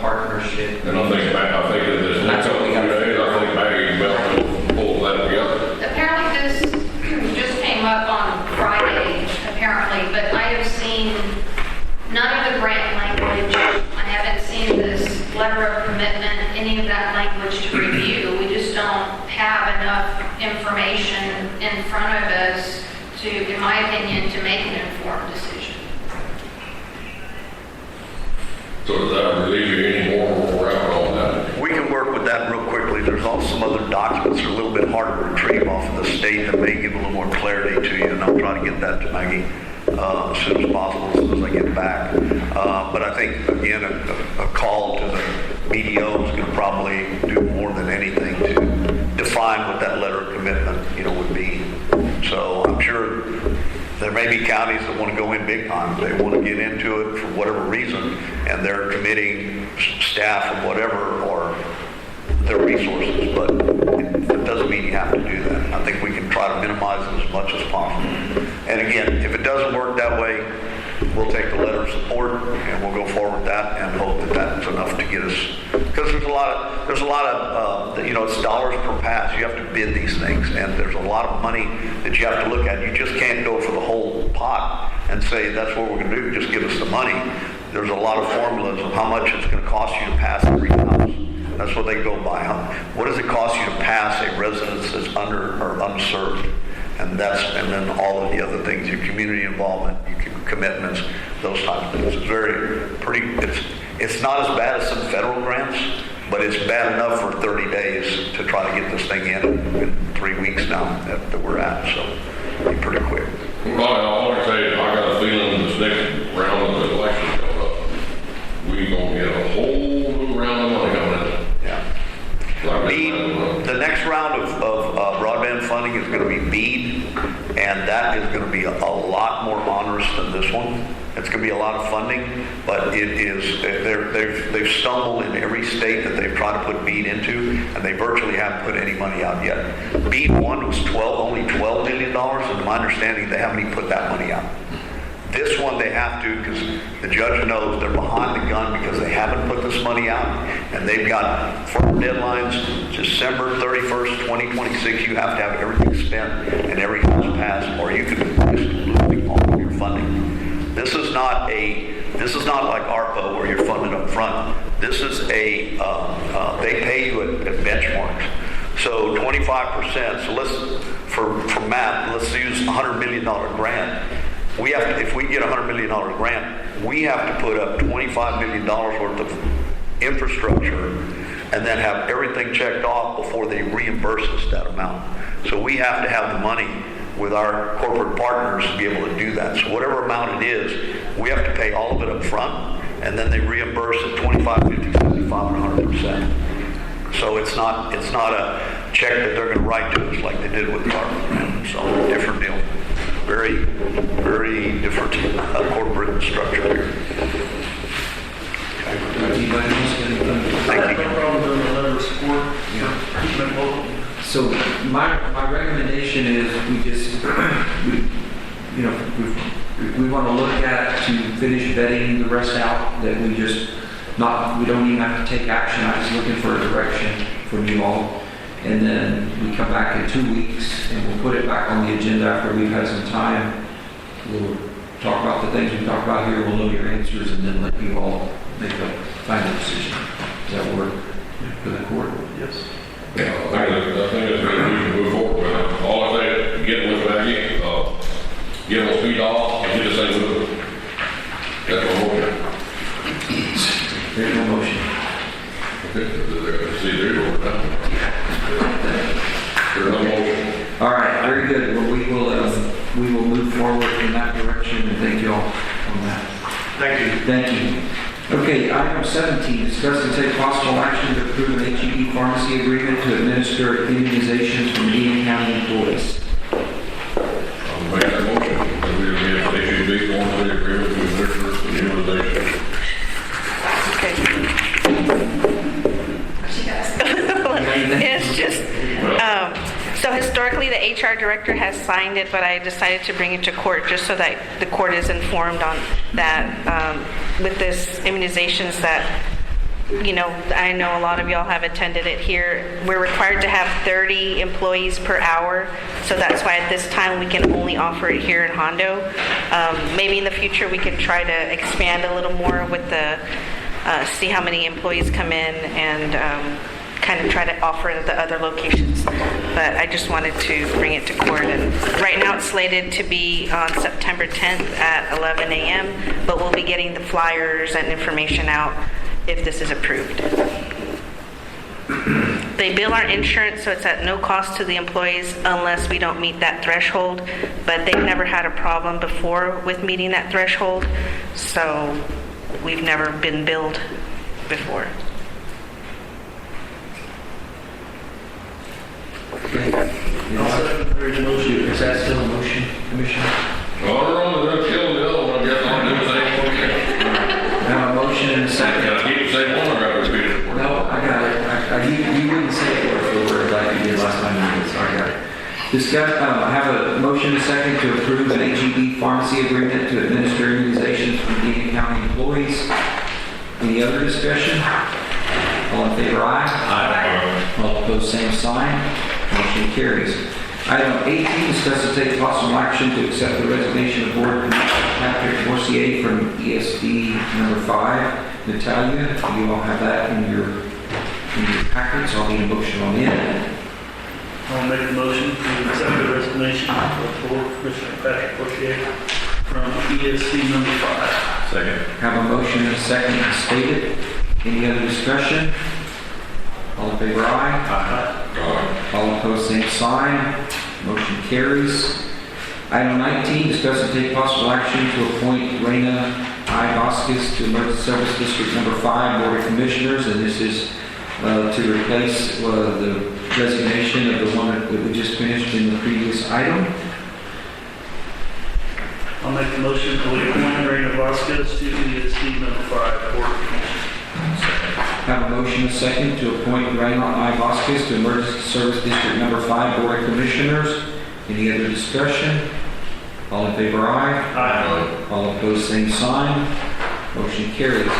And I think in this next couple of days, I think Maggie Bell will pull that together. Apparently this just came up on Friday, apparently, but I have seen none of the grant language. I haven't seen this letter of commitment, any of that language to review. We just don't have enough information in front of us to, in my opinion, to make an informed decision. So does that relieve you any more when we're out on that? We can work with that real quickly. There's also some other documents that are a little bit harder to retrieve off of the state that may give a little more clarity to you, and I'll try to get that to Maggie as soon as possible, as soon as I get back. But I think, again, a call to the BDO is going to probably do more than anything to define what that letter of commitment, would be. So I'm sure there may be counties that want to go in big time. They want to get into it for whatever reason, and they're committing staff or whatever, or their resources, but it doesn't mean you have to do that. I think we can try to minimize it as much as possible. And again, if it doesn't work that way, we'll take the letter of support and we'll go forward with that and hope that that's enough to get us, because there's a lot of it's dollars per pass. You have to bid these things, and there's a lot of money that you have to look at. You just can't go for the whole pot and say that's what we're going to do, just give us the money. There's a lot of formulas of how much it's going to cost you to pass every house. That's what they go by. What does it cost you to pass a residence that's under or unserved? And then all of the other things, your community involvement, your commitments, those types of things. It's not as bad as some federal grants, but it's bad enough for 30 days to try to get this thing in 3 weeks now that we're at. So it'll be pretty quick. Well, all I can say is I got a feeling this next round of the election coming up, we're going to get a whole new round of money coming in. Yeah. The next round of broadband funding is going to be BEAD, and that is going to be a lot more onerous than this one. It's going to be a lot of funding, but they've stumbled in every state that they've tried to put BEAD into, and they virtually haven't put any money out yet. BEAD 1 was only $12 million, and to my understanding, they haven't even put that money out. This one they have to, because the judge knows they're behind the gun because they haven't put this money out, and they've got firm deadlines. December 31st, 2026, you have to have everything spent and every house passed, or you could risk losing all of your funding. This is not like ARPA where you're funded up front. This is they pay you at benchmarks. So 25%. So for math, let's use $100 million grant. If we get a $100 million grant, we have to put up $25 million worth of infrastructure and then have everything checked off before they reimburse us that amount. So we have to have the money with our corporate partners to be able to do that. So whatever amount it is, we have to pay all of it up front, and then they reimburse at 25, 50, 75, or 100%. So it's not a check that they're going to write to us like they did with the ARPA grant. So different deal. Very, very different corporate structure here. Anybody else got anything? Thank you. No problem doing the letter of support. Keeping it local. So my recommendation is we want to look at to finish vetting the rest out, that we don't even have to take action. I'm just looking for a direction from you all. And then we come back in 2 weeks and we'll put it back on the agenda after we've had some time. We'll talk about the things we talked about here. We'll know your answers and then let you all make a final decision. Does that work for the court? Yes. Yeah, I think it's good we can move forward with it. All I say is get with Maggie, get them speed off, and get this thing moving. That's what we're doing. There's no motion. Okay, see, there's what we're done. There's no motion. All right, very good. Well, we will move forward in that direction, and thank you all on that. Thank you. Thank you. Okay, item 17, discuss and take possible action to approve an HEB pharmacy agreement to administer immunizations from Medina County employees. I'll make that motion. That we have HEB formally agreement to administer immunization. It's just, so historically, the HR director has signed it, but I decided to bring it to court just so that the court is informed on that with this immunizations that I know a lot of y'all have attended it here. We're required to have 30 employees per hour, so that's why at this time we can only offer it here in Hondo. Maybe in the future we can try to expand a little more with see how many employees come in and kind of try to offer at the other locations. But I just wanted to bring it to court. And right now it's slated to be on September 10th at 11 a.m., but we'll be getting the flyers and information out if this is approved. They bill our insurance, so it's at no cost to the employees unless we don't meet that threshold, but they've never had a problem before with meeting that threshold, so we've never been billed before. I'll second Mary's motion. Is that still a motion, Commissioner? Oh, no, that's still the other one, I guess I'll do the same one again. I have a motion and a second. Can I keep the same one, or I gotta repeat it? No, I got it. You wouldn't say it word for word like you did last time you did, so I got it. I have a motion and a second to approve an HEB pharmacy agreement to administer immunizations for Medina County employees. Any other discussion? All in favor, aye? Aye. All opposed, same sign. Motion carries. Item 18, discuss and take possible action to accept the resignation of Board Commissioner Patrick Morcier from ESD number 5. Natalia, you all have that in your packets. I'll need a motion on it. I'll make a motion to accept the resignation of Board Commissioner Patrick Coste from ESC number 5. Second. Have a motion and a second as stated. Any other discussion? All in favor, aye? Aye. All opposed, same sign. Motion carries. Item 19, discuss and take possible action to appoint Raina I. Vasquez to Emergency Service District number 5 Board of Commissioners, and this is to replace the resignation of the one that we just finished in the previous item. I'll make the motion to appoint Raina Vasquez to ESC number 5 Board of Commissioners. Have a motion and a second to appoint Raina I. Vasquez to Emergency Service District number 5 Board of Commissioners. Any other discussion? All in favor, aye? Aye. All opposed, same sign. Motion carries.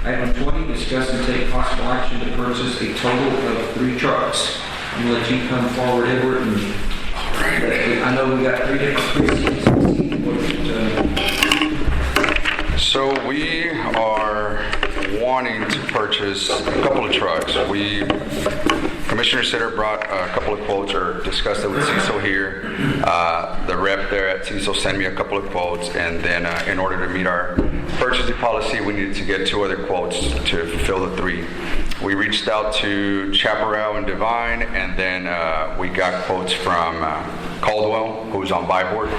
Item 20, discuss and take possible action to purchase a total of 3 trucks. I'm going to let you come forward, Edward, and I know we got 3 different precincts. So we are wanting to purchase a couple of trucks. Commissioner Sitter brought a couple of quotes or discussed it with Cecil here. The rep there at Cecil sent me a couple of quotes, and then in order to meet our purchasing policy, we needed to get 2 other quotes to fulfill the 3. We reached out to Chaparral and Divine, and then we got quotes from Caldwell, who's on buy board.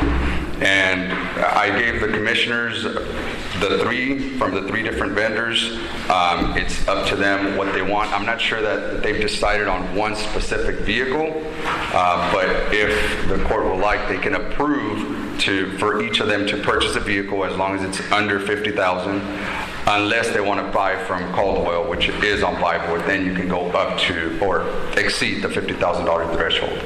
And I gave the commissioners the 3 from the 3 different vendors. It's up to them what they want. I'm not sure that they've decided on one specific vehicle, but if the court will like, they can approve for each of them to purchase a vehicle as long as it's under $50,000, unless they want to buy from Caldwell, which is on buy board. Then you can go up to or exceed the $50,000 threshold.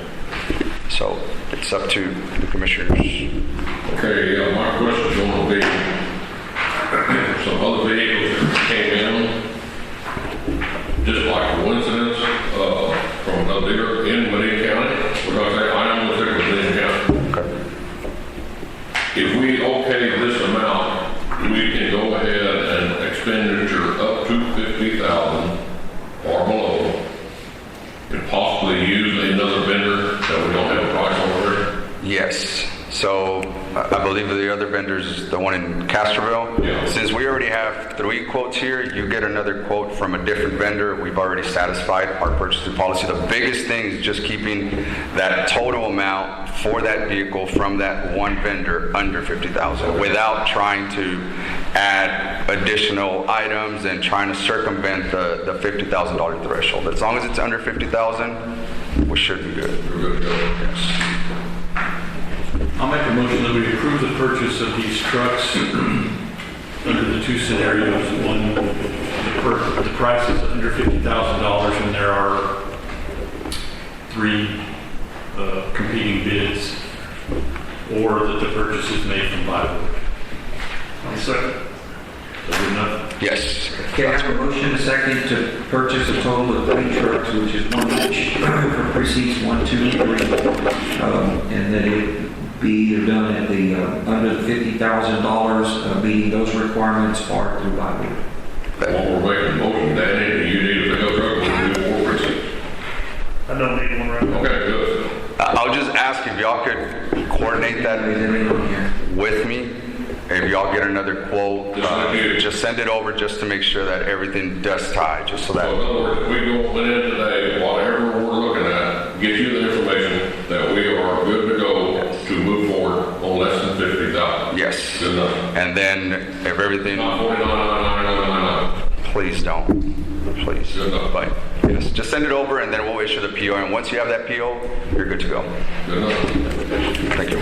So it's up to the commissioners. Okay, my question's going to be, some other vehicles that came in, just like coincidence, from another dealer in Medina County. We're going to say, I am going to stick with Medina County. Okay. If we okay this amount, we can go ahead and expenditure up to $50,000 or below, and possibly use another vendor that we don't have a price on already. Yes. So I believe the other vendors is the one in Castroville. Yeah. Since we already have 3 quotes here, you get another quote from a different vendor. We've already satisfied our purchasing policy. The biggest thing is just keeping that total amount for that vehicle from that one vendor under $50,000 without trying to add additional items and trying to circumvent the $50,000 threshold. As long as it's under $50,000, we should be good. We're good to go. Yes. I'll make a motion that we approve the purchase of these trucks under the 2 scenarios. One, the price is under $50,000 and there are 3 competing bids, or that the purchase is made from buy board. I'll second. Good enough? Yes. Okay, I have a motion and a second to purchase a total of 3 trucks, which is one each for precincts 1, 2, and 3. And that it be either done at the, under the $50,000, meeting those requirements or through by bid. While we're making a motion, Danny, do you need a pickup truck or do you more precincts? I don't need one right now. Okay, good. I'll just ask if y'all could coordinate that with me. If y'all get another quote, just send it over just to make sure that everything does tie, just so So in that. other words, if we go in today, whatever we're looking at, get you the information that we are good to go to move forward on less than 50,000. Yes. Good enough. And then if everything, Not 49,999. please don't. Please. Good enough. But yes, just send it over and then we'll issue the PO. And once you have that PO, you're good to go. Good enough. Thank you.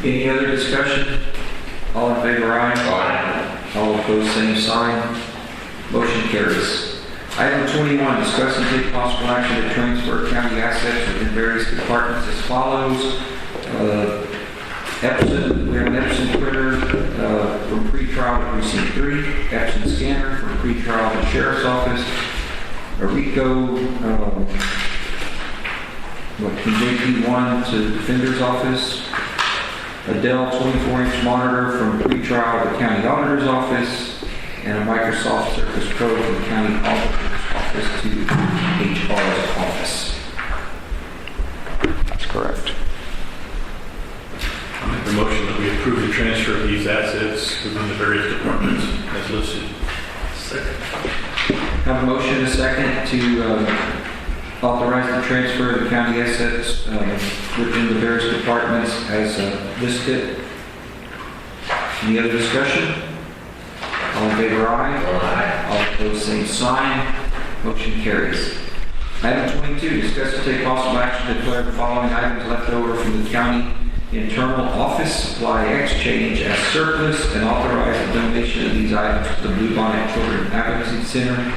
Any other discussion? All in favor, aye? Aye. All opposed, same sign. Motion carries. Item 21, discuss and take possible action to transfer county assets within various departments as follows. Epson, we have an Epson printer from pretrial to precinct 3, Epson scanner from pretrial to sheriff's office, a Rico, from JP1 to defender's office, a Dell 24-inch monitor from pretrial to county auditor's office, and a Microsoft Surface Pro from the county auditor's office to HR's office. That's correct. I make the motion that we approve the transfer of these assets within the various departments as listed. Second. Have a motion and a second to authorize the transfer of the county assets within the various departments as listed. Any other discussion? All in favor, aye? Aye. All opposed, same sign. Motion carries. Item 22, discuss and take possible action to declare the following items left over from the county internal office supply exchange as surplus and authorize the donation of these items to the Blue Bonnet Children Advocacy Center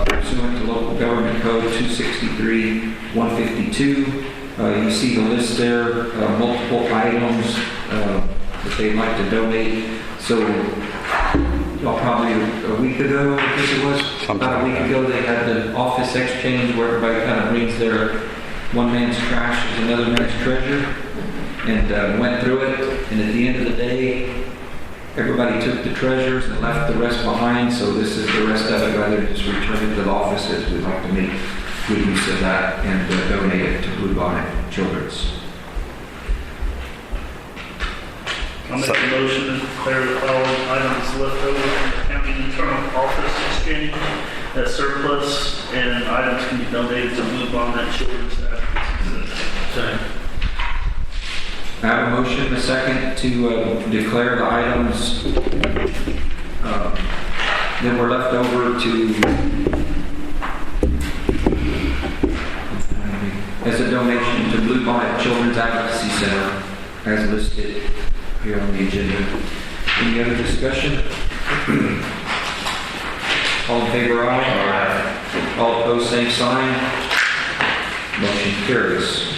pursuant to local government code 263-152. You see the list there, multiple items that they'd like to donate. So well, probably a week ago, I guess it was, about a week ago, they had the office exchange where everybody kind of brings their one man's trash is another man's treasure, and went through it. And at the end of the day, everybody took the treasures and left the rest behind. So this is the rest of it, rather than just return it to the offices. We'd like to make good use of that and donate it to Blue Bonnet Children's. I'll make a motion to declare the following items left over from the county internal office exchange as surplus, and items can be donated to Blue Bonnet Children's Advocacy Center. I have a motion and a second to declare the items that were left over as a donation to Blue Bonnet Children's Advocacy Center as listed here on the agenda. Any other discussion? All in favor, aye? Aye. All opposed, same sign. Motion carries.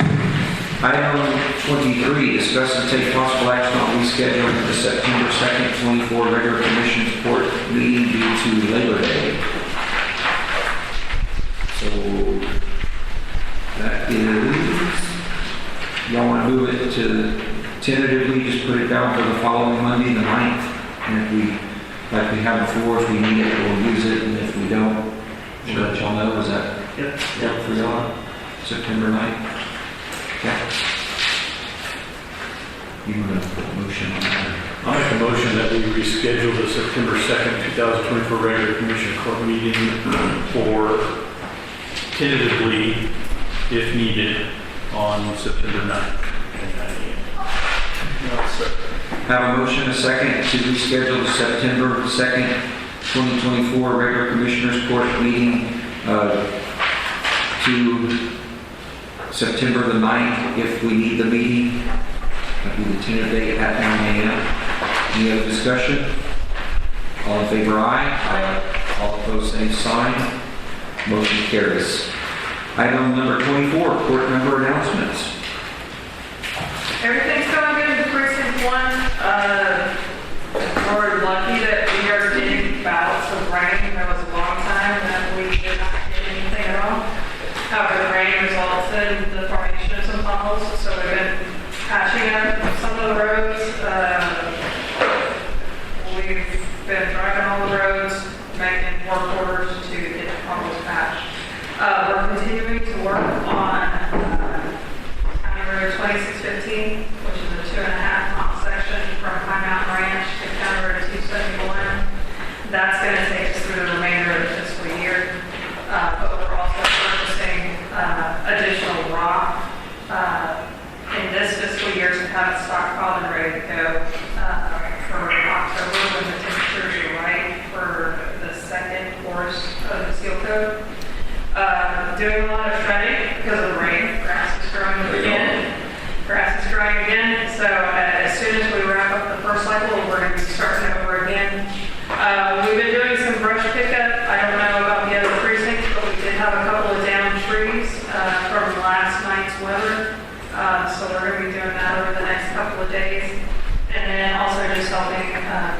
Item 23, discuss and take possible action on rescheduling the September 2nd, 24 regular commission's court meeting due to Labor Day. So that is, y'all want to move it to tentatively, just put it down for the following Monday, the 9th. And if we, like we have before, if we need it, we'll use it. And if we don't, we'll let y'all know. Is that Yep. for y'all? September 9th? Yeah. You want to put a motion on that? I make a motion that we reschedule the September 2nd, 2024 regular commission court meeting for tentatively, if needed, on September 9th. Have a motion, a second, to reschedule the September 2nd, 2024 regular commissioners court meeting to September the 9th, if we need the meeting. That'll be the tentative date at 9 a.m. Any other discussion? All in favor, aye? Aye. All opposed, same sign. Motion carries. Item number 24, court member announcements. Everything's going good in precinct 1. We're lucky that we are getting rain. There was a long time that we did not get anything at all. However, the rain resulted in the formation of some potholes, so we've been patching up some of the roads. We've been driving all the roads, making work orders to get the potholes patched. We're continuing to work on County Road 2615, which is a 2.5-mile section from High Mountain Ranch to County Road 271. That's going to take us through the remainder of the fiscal year. But we're also purchasing additional rock in this fiscal year to have it stockpiled and ready to go for October when the temperatures are right for the second course of the seal coat. Doing a lot of shredding because of the rain. Grass is growing again. So as soon as we wrap up the first cycle, we're going to be starting over again. We've been doing some brush pickup. I don't know about the other precincts, but we did have a couple of downed trees from last night's weather. So we're going to be doing that over the next couple of days. And then also just helping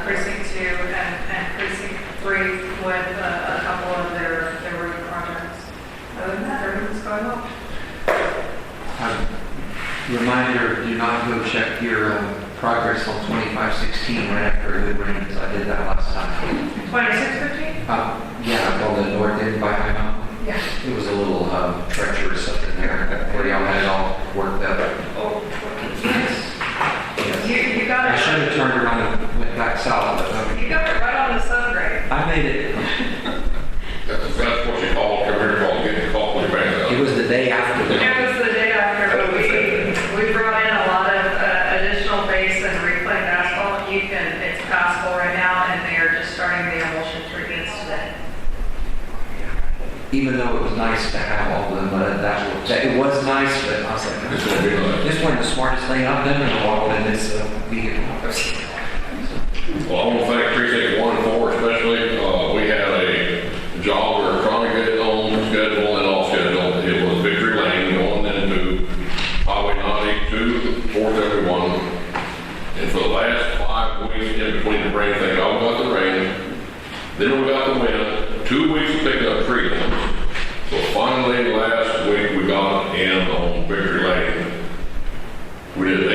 Precinct 2 and Precinct 3 with a couple of their road projects. Other than that, everything's going well. Reminder, do not go check your progress on 2516 right after a good rain, because I did that last time. 2615? Yeah, on the north end by High Mountain. Yeah. It was a little treacherous up in there, where y'all had it all worked up. Oh, yes. You got I it. should have turned around and went back south, but You got it right on the subgrade. I made it. That's what you call, come here, call, get the call when you bang it up. It was the day after. It was the day after, but we brought in a lot of additional base and reclaimed asphalt. It's passable right now, and they are just starting the emulsion treatments today. Even though it was nice to have all of them, it was nice, but I was like, It's gonna be nice. this wasn't the smartest thing I've done in a while in this vehicle. Well, I want to thank Precinct 1 and 4 especially. We had a job we were trying to get on schedule and off schedule. It was Victory Lane going into Highway 92, 471. And for the last 5 weeks in between the rain thing, I got the rain, then we got the wind, 2 weeks of picking up tree limbs. So finally last week we got in on Victory Lane. We did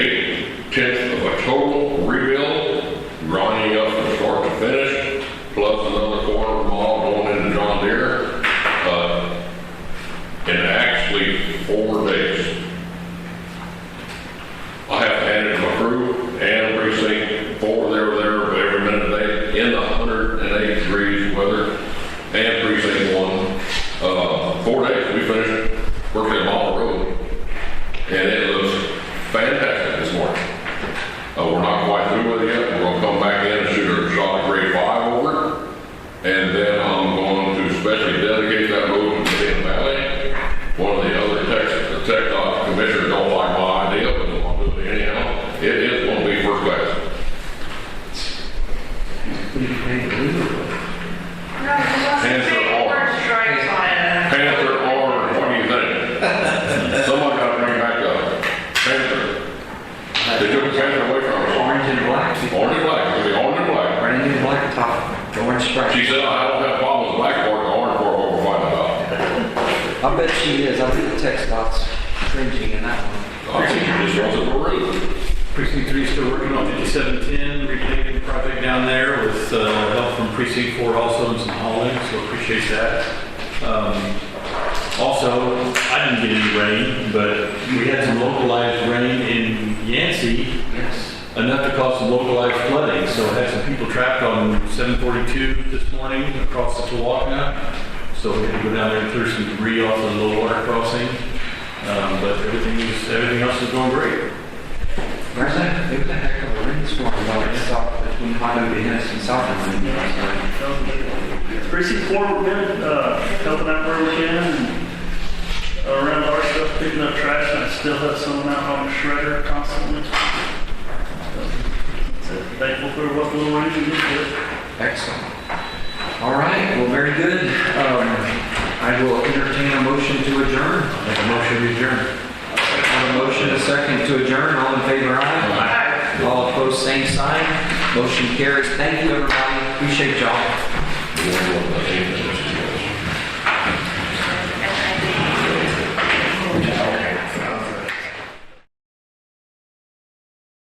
8/10 of a total rebuild, grinding up from start to finish, plus another quarter mile going into John Deere, in actually 4 days. I have to hand it to my crew and Precinct 4, they were there every minute of the day in the 108 degrees weather, and Precinct 1. 4 days, we finished working a mile of road, and it looks fantastic this morning. We're not quite through with it yet. We're going to come back in and shoot a shot of grade 5 over it. And then I'm going to especially dedicate that road to Medina Valley. One of the other tech commissioners don't like my idea, but they want to do it anyhow. It is going to be first class. Panther orange. Panther orange. What do you think? Someone got to bring back a Panther. They took the Panther away from us. Orange and black. Orange and black. It'll be orange and black. Orange and black top, orange stripe. She said, I don't have problems with black part, the orange part, what we're fighting about. I bet she is. I think the text dot's cringing in that one. I think you just wants it rude. Precinct 3 is still working on 5710, repaving project down there with help from Precinct 4 also and some hauling, so appreciate that. Also, I didn't get any rain, but we had some localized rain in Yancey, enough to cause some localized flooding. So I had some people trapped on 742 this morning across the Tawakna. So we had to go down there and clear some debris off the low water crossing. But everything else is going great. It was a heck of a rainstorm between Honolulu and South Honolulu last night. Precinct 4, we're good, helping out where we can, and around our stuff, picking up trash, and I still have some out on the shredder constantly. So, thankful for what little rain we did get. Excellent. All right, well, very good. I will entertain a motion to adjourn. Make a motion to adjourn. A motion, a second to adjourn. All in favor, aye. All opposed, same sign. Motion carries. Thank you, everybody. Appreciate y'all. The one, I think, that was